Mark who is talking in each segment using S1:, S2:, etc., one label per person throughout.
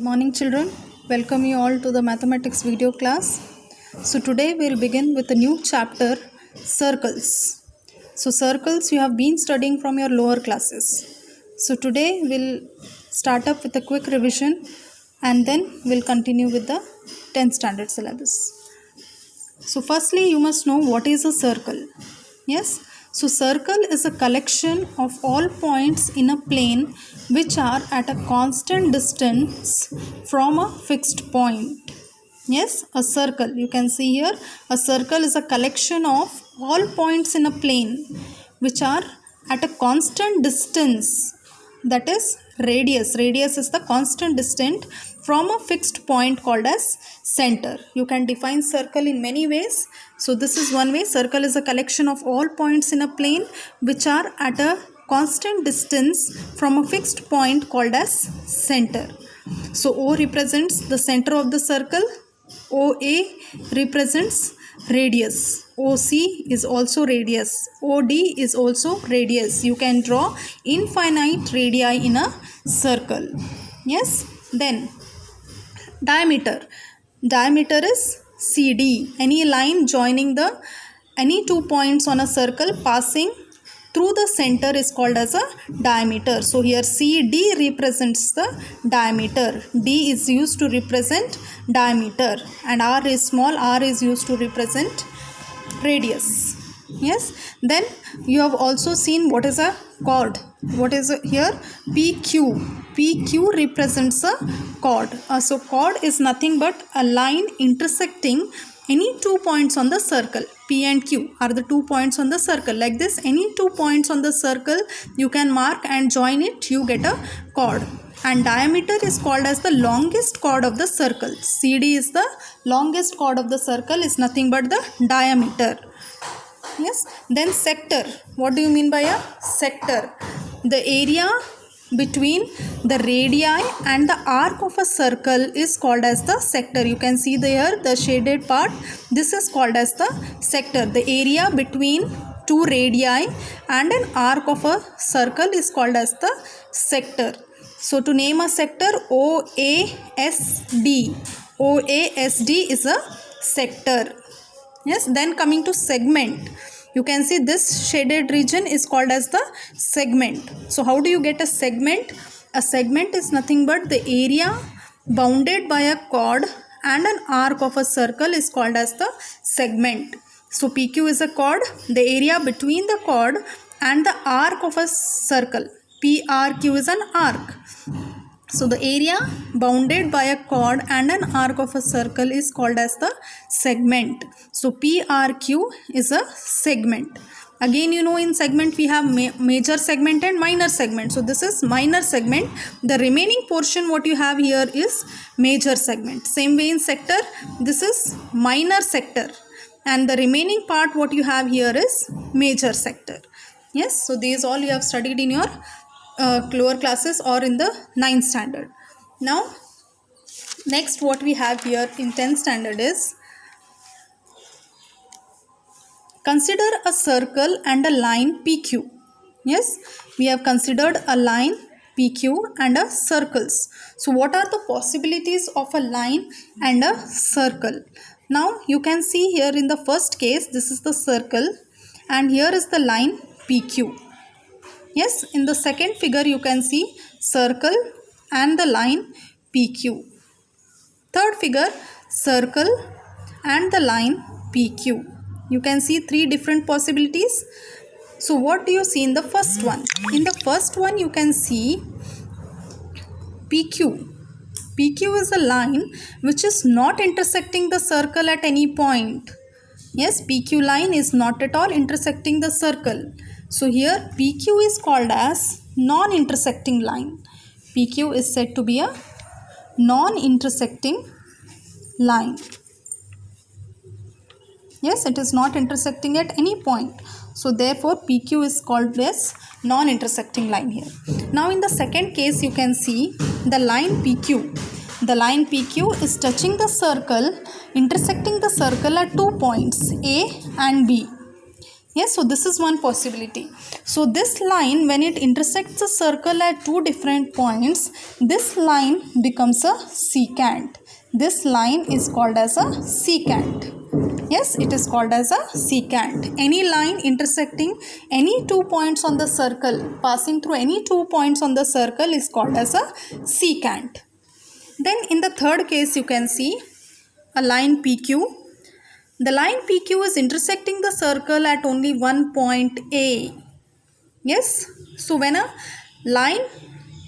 S1: Morning children, welcome you all to the mathematics video class. So today we'll begin with a new chapter, circles. So circles you have been studying from your lower classes. So today we'll start up with a quick revision and then we'll continue with the 10th standard syllabus. So firstly you must know what is a circle. Yes, so circle is a collection of all points in a plane which are at a constant distance from a fixed point. Yes, a circle. You can see here a circle is a collection of all points in a plane which are at a constant distance, that is radius. Radius is the constant distance from a fixed point called as center. You can define circle in many ways. So this is one way. Circle is a collection of all points in a plane which are at a constant distance from a fixed point called as center. So O represents the center of the circle. OA represents radius. OC is also radius. OD is also radius. You can draw infinite radii in a circle. Yes. Then diameter. Diameter is CD. Any line joining any 2 points on a circle passing through the center is called as a diameter. So here CD represents the diameter. D is used to represent diameter and R is small. R is used to represent radius. Yes. Then you have also seen what is a chord. What is here? PQ. PQ represents a chord. So chord is nothing but a line intersecting any 2 points on the circle. P and Q are the 2 points on the circle. Like this, any 2 points on the circle you can mark and join it, you get a chord. And diameter is called as the longest chord of the circle. CD is the longest chord of the circle, is nothing but the diameter. Yes. Then sector. What do you mean by a sector? The area between the radii and the arc of a circle is called as the sector. You can see there the shaded part. This is called as the sector. The area between two radii and an arc of a circle is called as the sector. So to name a sector, OASD. OASD is a sector. Yes. Then coming to segment. You can see this shaded region is called as the segment. So how do you get a segment? A segment is nothing but the area bounded by a chord and an arc of a circle is called as the segment. So PQ is a chord, the area between the chord and the arc of a circle. PRQ is an arc. So the area bounded by a chord and an arc of a circle is called as the segment. So PRQ is a segment. Again, you know, in segment we have major segment and minor segment. So this is minor segment. The remaining portion what you have here is major segment. Same way in sector, this is minor sector. And the remaining part what you have here is major sector. Yes, so these all you have studied in your lower classes or in the 9th standard. Now next what we have here in 10th standard is, consider a circle and a line PQ. Yes, we have considered a line PQ and a circles. So what are the possibilities of a line and a circle? Now you can see here in the first case, this is the circle and here is the line PQ. Yes, in the second figure you can see circle and the line PQ. Third figure, circle and the line PQ. You can see 3 different possibilities. So what do you see in the first one? In the first one you can see PQ. PQ is a line which is not intersecting the circle at any point. Yes, PQ line is not at all intersecting the circle. So here PQ is called as non-intersecting line. PQ is said to be a non-intersecting line. Yes, it is not intersecting at any point. So therefore PQ is called as non-intersecting line here. Now in the second case you can see the line PQ. The line PQ is touching the circle, intersecting the circle at 2 points A and B. Yes, so this is one possibility. So this line, when it intersects a circle at two different points, this line becomes a secant. This line is called as a secant. Yes, it is called as a secant. Any line intersecting any 2 points on the circle, passing through any 2 points on the circle, is called as a secant. Then in the third case, you can see a line PQ. The line PQ is intersecting the circle at only one point A. Yes, so when a line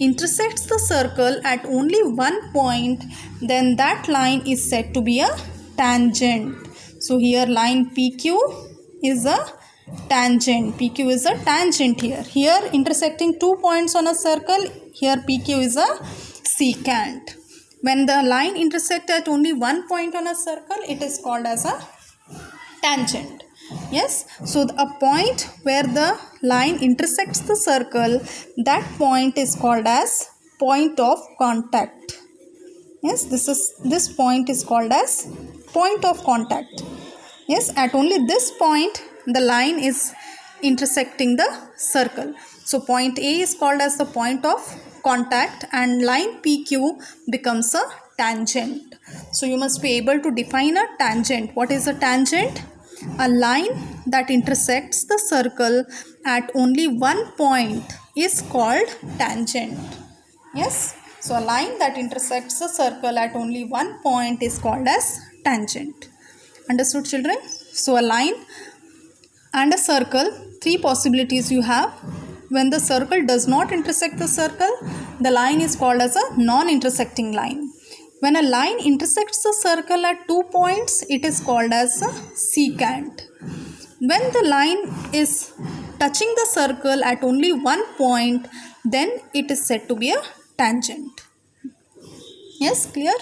S1: intersects the circle at only one point, then that line is said to be a tangent. So here line PQ is a tangent. PQ is a tangent here. Here intersecting 2 points on a circle, here PQ is a secant. When the line intersects at only one point on a circle, it is called as a tangent. Yes, so a point where the line intersects the circle, that point is called as point of contact. Yes, this point is called as point of contact. Yes, at only this point the line is intersecting the circle. So point A is called as the point of contact and line PQ becomes a tangent. So you must be able to define a tangent. What is a tangent? A line that intersects the circle at only one point is called tangent. Yes, so a line that intersects the circle at only one point is called as tangent. Understood, children? So a line and a circle, three possibilities you have. When the circle does not intersect the circle, the line is called as a non-intersecting line. When a line intersects the circle at 2 points, it is called as a secant. When the line is touching the circle at only one point, then it is said to be a tangent. Yes, clear?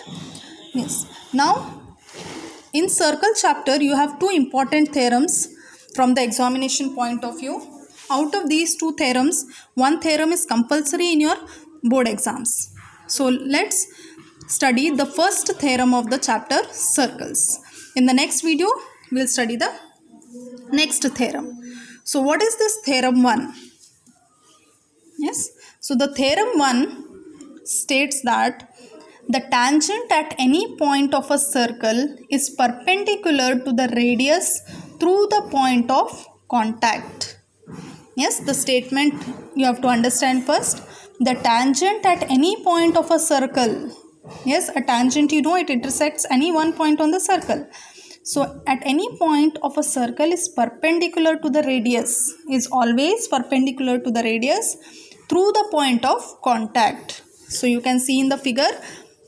S1: Yes. Now, in circle chapter, you have two important theorems from the examination point of view. Out of these two theorems, one theorem is compulsory in your board exams. So, let's study the first theorem of the chapter circles. In the next video, we will study the next theorem. So what is this theorem 1? Yes, so the theorem 1 states that the tangent at any point of a circle is perpendicular to the radius through the point of contact. Yes, the statement you have to understand first. The tangent at any point of a circle. Yes, a tangent, you know, it intersects any one point on the circle. So at any point of a circle is perpendicular to the radius, is always perpendicular to the radius through the point of contact. So you can see in the figure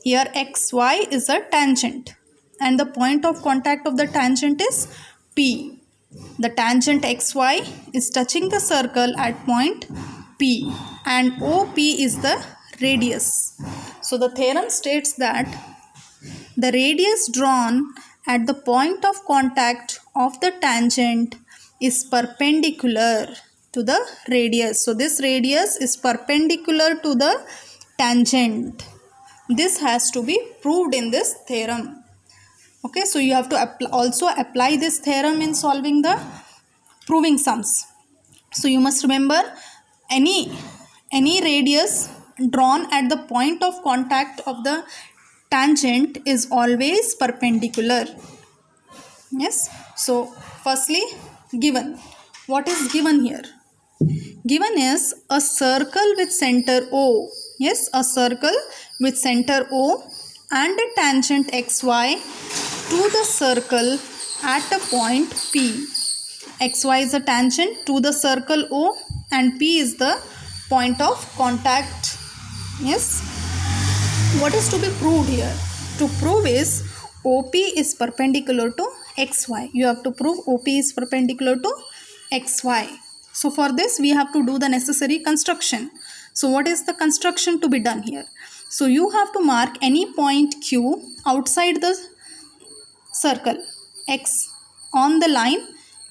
S1: here xy is a tangent and the point of contact of the tangent is P. The tangent xy is touching the circle at point P and OP is the radius. So the theorem states that the radius drawn at the point of contact of the tangent is perpendicular to the radius. So this radius is perpendicular to the tangent. This has to be proved in this theorem. Okay, so you have to also apply this theorem in solving the proving sums. So you must remember any radius drawn at the point of contact of the tangent is always perpendicular. Yes, so firstly given. What is given here? Given is a circle with center O. Yes, a circle with center O and a tangent xy to the circle at a point P. Xy is a tangent to the circle O and P is the point of contact. Yes. What is to be proved here? To prove is OP is perpendicular to XY. You have to prove OP is perpendicular to XY. So for this we have to do the necessary construction. So what is the construction to be done here? So you have to mark any point Q outside the circle X on the line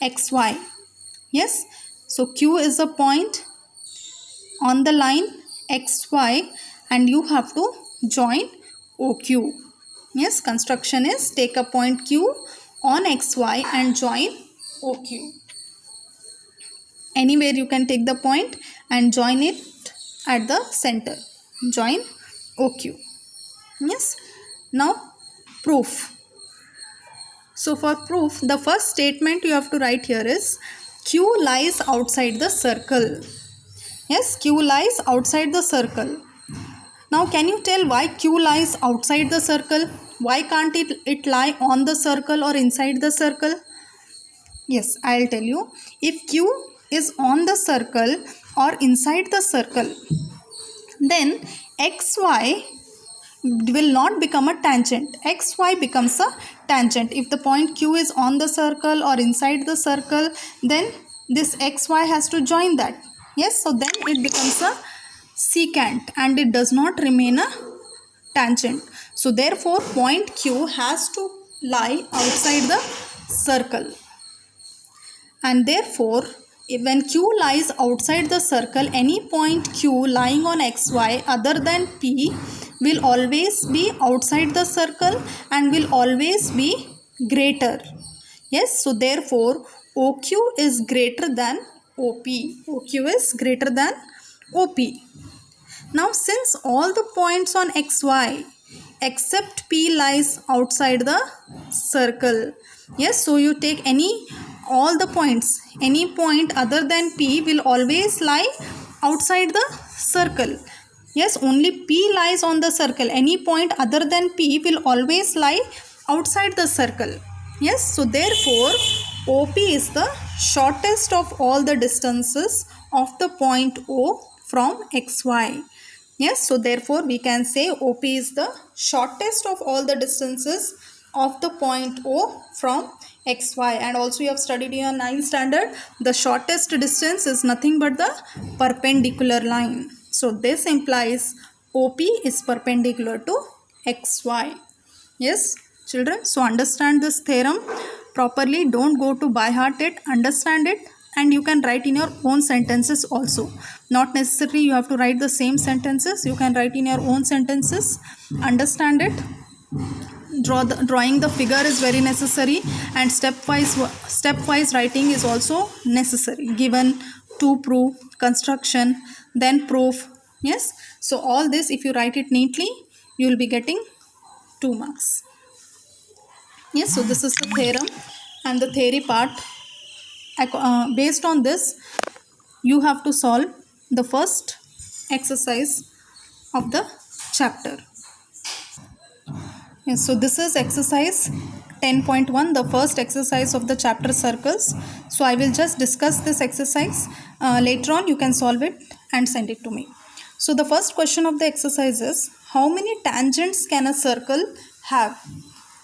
S1: XY. Yes. So Q is a point on the line XY and you have to join OQ. Yes, construction is take a point Q on XY and join OQ. Anywhere you can take the point and join it at the center. Join OQ. Yes. Now proof. So for proof, the first statement you have to write here is Q lies outside the circle. Yes, Q lies outside the circle. Now can you tell why Q lies outside the circle? Why can't it lie on the circle or inside the circle? Yes, I'll tell you. If Q is on the circle or inside the circle, then XY will not become a tangent. XY becomes a tangent. If the point Q is on the circle or inside the circle, then this XY has to join that. Yes, so then it becomes a secant and it does not remain a tangent. So therefore point Q has to lie outside the circle. And therefore when Q lies outside the circle, any point Q lying on XY other than P will always be outside the circle and will always be greater. Yes, so therefore OQ is greater than OP. OQ is greater than OP. Now since all the points on XY except P lies outside the circle, yes, so you take all the points, any point other than P will always lie outside the circle. Yes, only P lies on the circle. Any point other than P will always lie outside the circle. Yes, so therefore OP is the shortest of all the distances of the point O from XY. Yes, so therefore we can say OP is the shortest of all the distances of the point O from XY. And also you have studied in your 9th standard, the shortest distance is nothing but the perpendicular line. So this implies OP is perpendicular to XY. Yes, children, so understand this theorem properly. Don't go to by heart it, understand it, and you can write in your own sentences also. Not necessarily you have to write the same sentences, you can write in your own sentences. Understand it. Drawing the figure is very necessary, and stepwise writing is also necessary, given to prove, construction, then proof. Yes, so all this if you write it neatly, you will be getting 2 marks. Yes, so this is the theorem and the theory part. Based on this, you have to solve the first exercise of the chapter. Yes, so this is exercise 10.1, the first exercise of the chapter circles. So I will just discuss this exercise. Later on you can solve it and send it to me. So the first question of the exercise is, how many tangents can a circle have?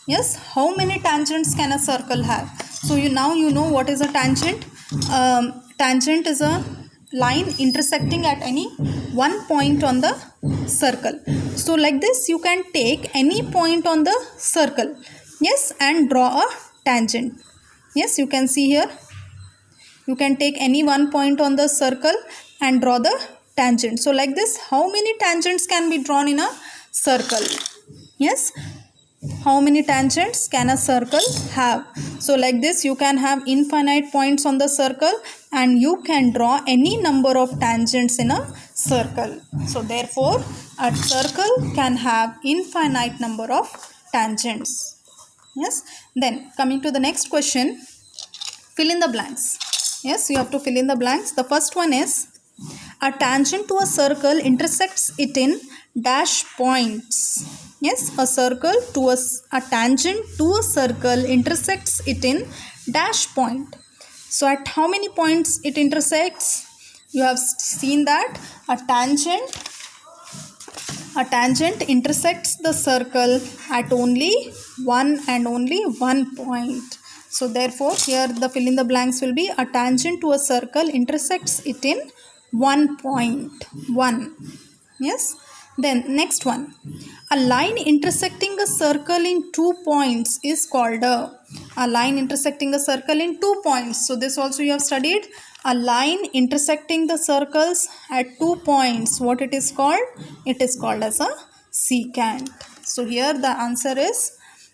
S1: Yes, how many tangents can a circle have? So now you know what is a tangent. Tangent is a line intersecting at any one point on the circle. So like this you can take any point on the circle, yes, and draw a tangent. Yes, you can see here, you can take any one point on the circle and draw the tangent. So like this, how many tangents can be drawn in a circle? Yes, how many tangents can a circle have? So like this you can have infinite points on the circle and you can draw any number of tangents in a circle. So therefore a circle can have infinite number of tangents. Yes, then coming to the next question, fill in the blanks. Yes, you have to fill in the blanks. The first one is, a tangent to a circle intersects it in dash points. Yes, a tangent to a circle intersects it in dash point. So at how many points it intersects? You have seen that a tangent intersects the circle at only one and only one point. So therefore here the fill in the blanks will be, a tangent to a circle intersects it in 1 point. 1. Yes. Then next one, a line intersecting a circle in 2 points is called a line intersecting a circle in 2 points. So this also you have studied, a line intersecting the circles at 2 points. What it is called? It is called as a secant. So here the answer is,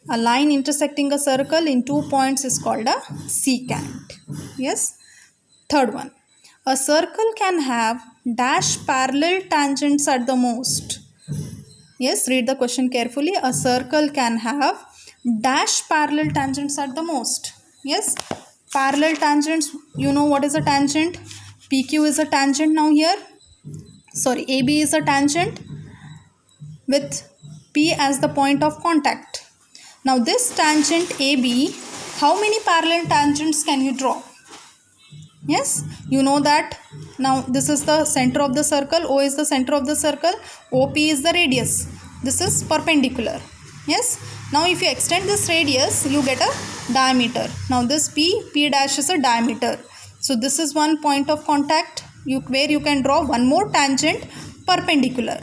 S1: a line intersecting a circle in 2 points is called a secant. Yes. Third one, A circle can have dash parallel tangents at the most. Yes, read the question carefully. A circle can have dash parallel tangents at the most. Yes, parallel tangents, you know what is a tangent? PQ is a tangent now here. Sorry, AB is a tangent with P as the point of contact. Now this tangent AB, how many parallel tangents can you draw? Yes, you know that. Now this is the center of the circle, O is the center of the circle, OP is the radius. This is perpendicular. Yes, now if you extend this radius, you get a diameter. Now this P dash is a diameter. So this is one point of contact where you can draw one more tangent perpendicular.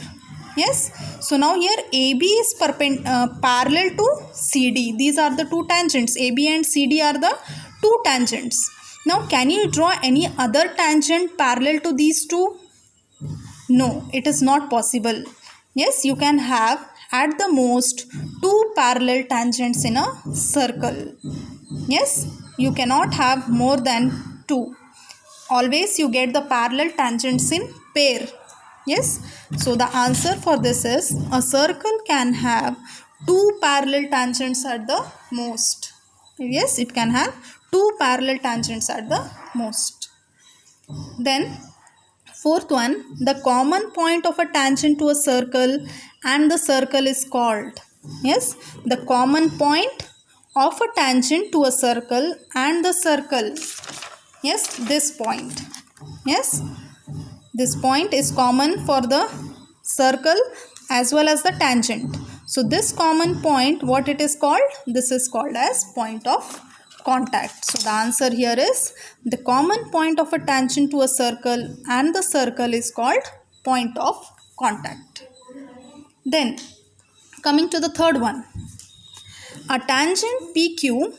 S1: Yes, so now here AB is parallel to CD. These are the two tangents. AB and CD are the two tangents. Now can you draw any other tangent parallel to these two? No, it is not possible. Yes, you can have at the most two parallel tangents in a circle. Yes, you cannot have more than two. Always you get the parallel tangents in pair. Yes, so the answer for this is a circle can have two parallel tangents at the most. Yes, it can have two parallel tangents at the most. Then fourth one, the common point of a tangent to a circle and the circle is called. Yes, the common point of a tangent to a circle and the circle. Yes, this point. Yes, this point is common for the circle as well as the tangent. So this common point, what it is called? This is called as point of contact. So the answer here is the common point of a tangent to a circle and the circle is called point of contact. Then coming to the third one, a tangent PQ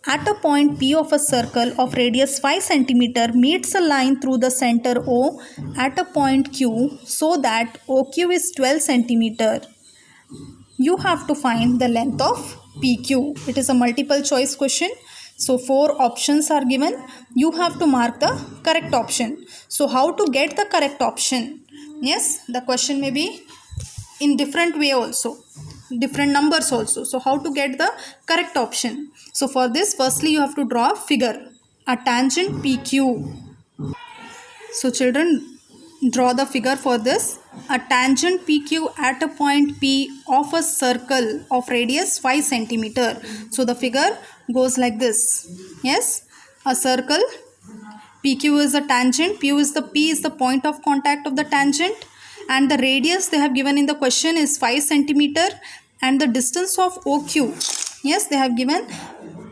S1: at a point P of a circle of radius 5 cm meets a line through the center O at a point Q so that OQ is 12 cm. You have to find the length of PQ. It is a multiple choice question. So 4 options are given. You have to mark the correct option. So how to get the correct option? Yes, the question may be in different way also, different numbers also. So how to get the correct option? So for this, firstly you have to draw a figure, a tangent PQ. So children, draw the figure for this. A tangent PQ at a point P of a circle of radius 5 cm. So the figure goes like this. Yes, a circle, PQ is a tangent, P is the point of contact of the tangent, and the radius they have given in the question is 5 cm, and the distance of OQ. Yes, they have given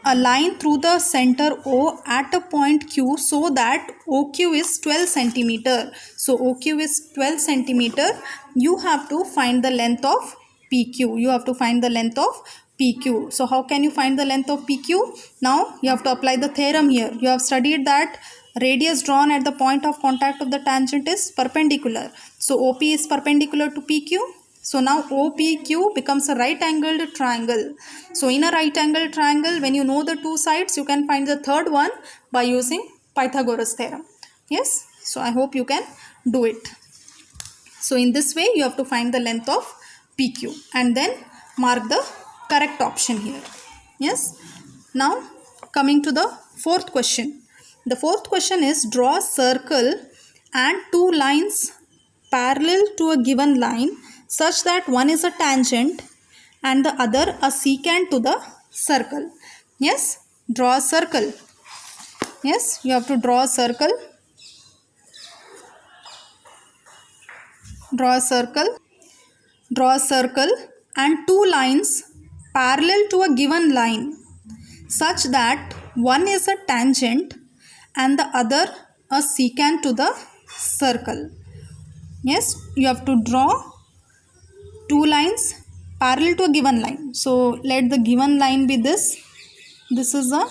S1: a line through the center O at a point Q so that OQ is 12 cm. So OQ is 12 cm. You have to find the length of PQ. You have to find the length of PQ. So how can you find the length of PQ? Now you have to apply the theorem here. You have studied that radius drawn at the point of contact of the tangent is perpendicular. So OP is perpendicular to PQ. So now OPQ becomes a right angled triangle. So in a right angled triangle, when you know the two sides, you can find the third one by using Pythagoras theorem. Yes, so I hope you can do it. So in this way, you have to find the length of PQ and then mark the correct option here. Yes, now coming to the fourth question. The fourth question is draw a circle and two lines parallel to a given line such that one is a tangent and the other a secant to the circle. Yes, draw a circle. Yes, you have to draw a circle. Draw a circle. Draw a circle and two lines parallel to a given line such that one is a tangent and the other a secant to the circle. Yes, you have to draw two lines parallel to a given line. So let the given line be this. This is a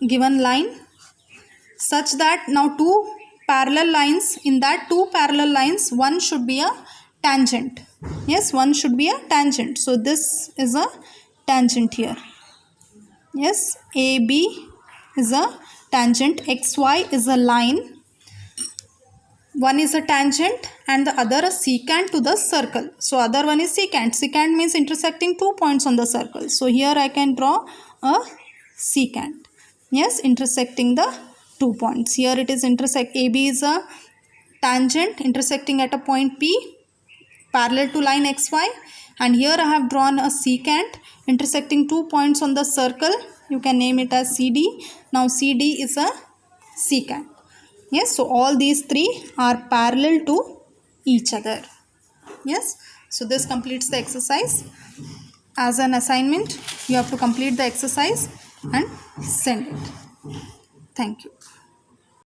S1: given line such that now two parallel lines, in that two parallel lines one should be a tangent. Yes, one should be a tangent. So this is a tangent here. Yes, AB is a tangent xy is a line. One is a tangent and the other a secant to the circle. So other one is secant. Secant means intersecting 2 points on the circle. So here I can draw a secant. Yes, intersecting the 2 points. Here it is intersect. AB is a tangent intersecting at a point P parallel to line xy, and here I have drawn a secant intersecting 2 points on the circle. You can name it as CD. Now CD is a secant. Yes, so all these three are parallel to each other. Yes, so this completes the exercise. As an assignment, you have to complete the exercise and send it. Thank you.